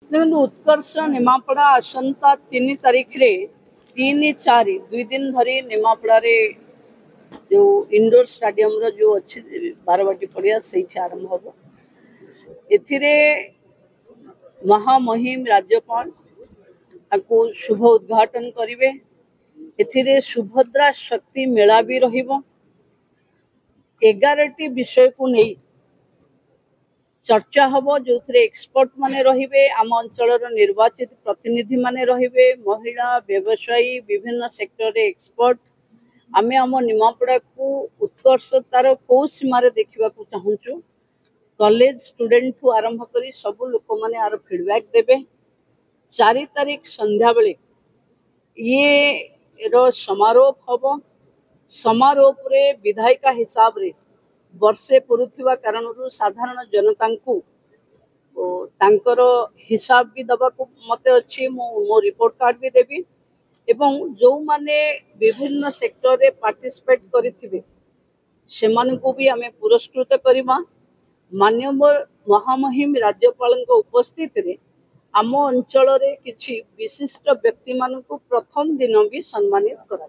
देखो उत्कर्ष निमापड़ा आसंता 3 तारिख रे 3, 4 2 दिन धरी निमापड़ा रे जो इंडोर स्टेडियम रो जो अच्छी बारवाटी पड़िया से आरंभ हम एथिरे महामहिम राज्यपाल आपको शुभ उद्घाटन करिवे। एथिरे सुभद्रा शक्ति मेला भी रहिबो। 11टी विषय को नहीं चर्चा हम जो एक्सपर्ट माने रहिबे, आम अंचल निर्वाचित प्रतिनिधि माने रहिबे, महिला व्यवसायी विभिन्न सेक्टर रे एक्सपर्ट। आमे आम निमापड़ा को उत्कर्षतार कौ सीमार देखा चाहूँ। कॉलेज स्टूडेंट ठू आरंभ करी सब लोक माने आर फीडबैक देबे। 4 तारिख संध्या बेले ये रो समारोह हम। समारोह रे विधायिका हिसाब रे वर्षे पुरुथिबा कारणरू साधारण जनता को तांकर हिसाब भी दबा को मते अच्छी मो रिपोर्ट कार्ड भी देबी एवं जो माने विभिन्न सेक्टर रे पार्टिसिपेट करिथिबे सेमान को भी हमें पुरस्कृत करिमा। माननीय महामहिम राज्यपाल उपस्थित रे आम अंचल रे किछि विशिष्ट व्यक्ति मान को प्रथम दिन भी सम्मानित करा।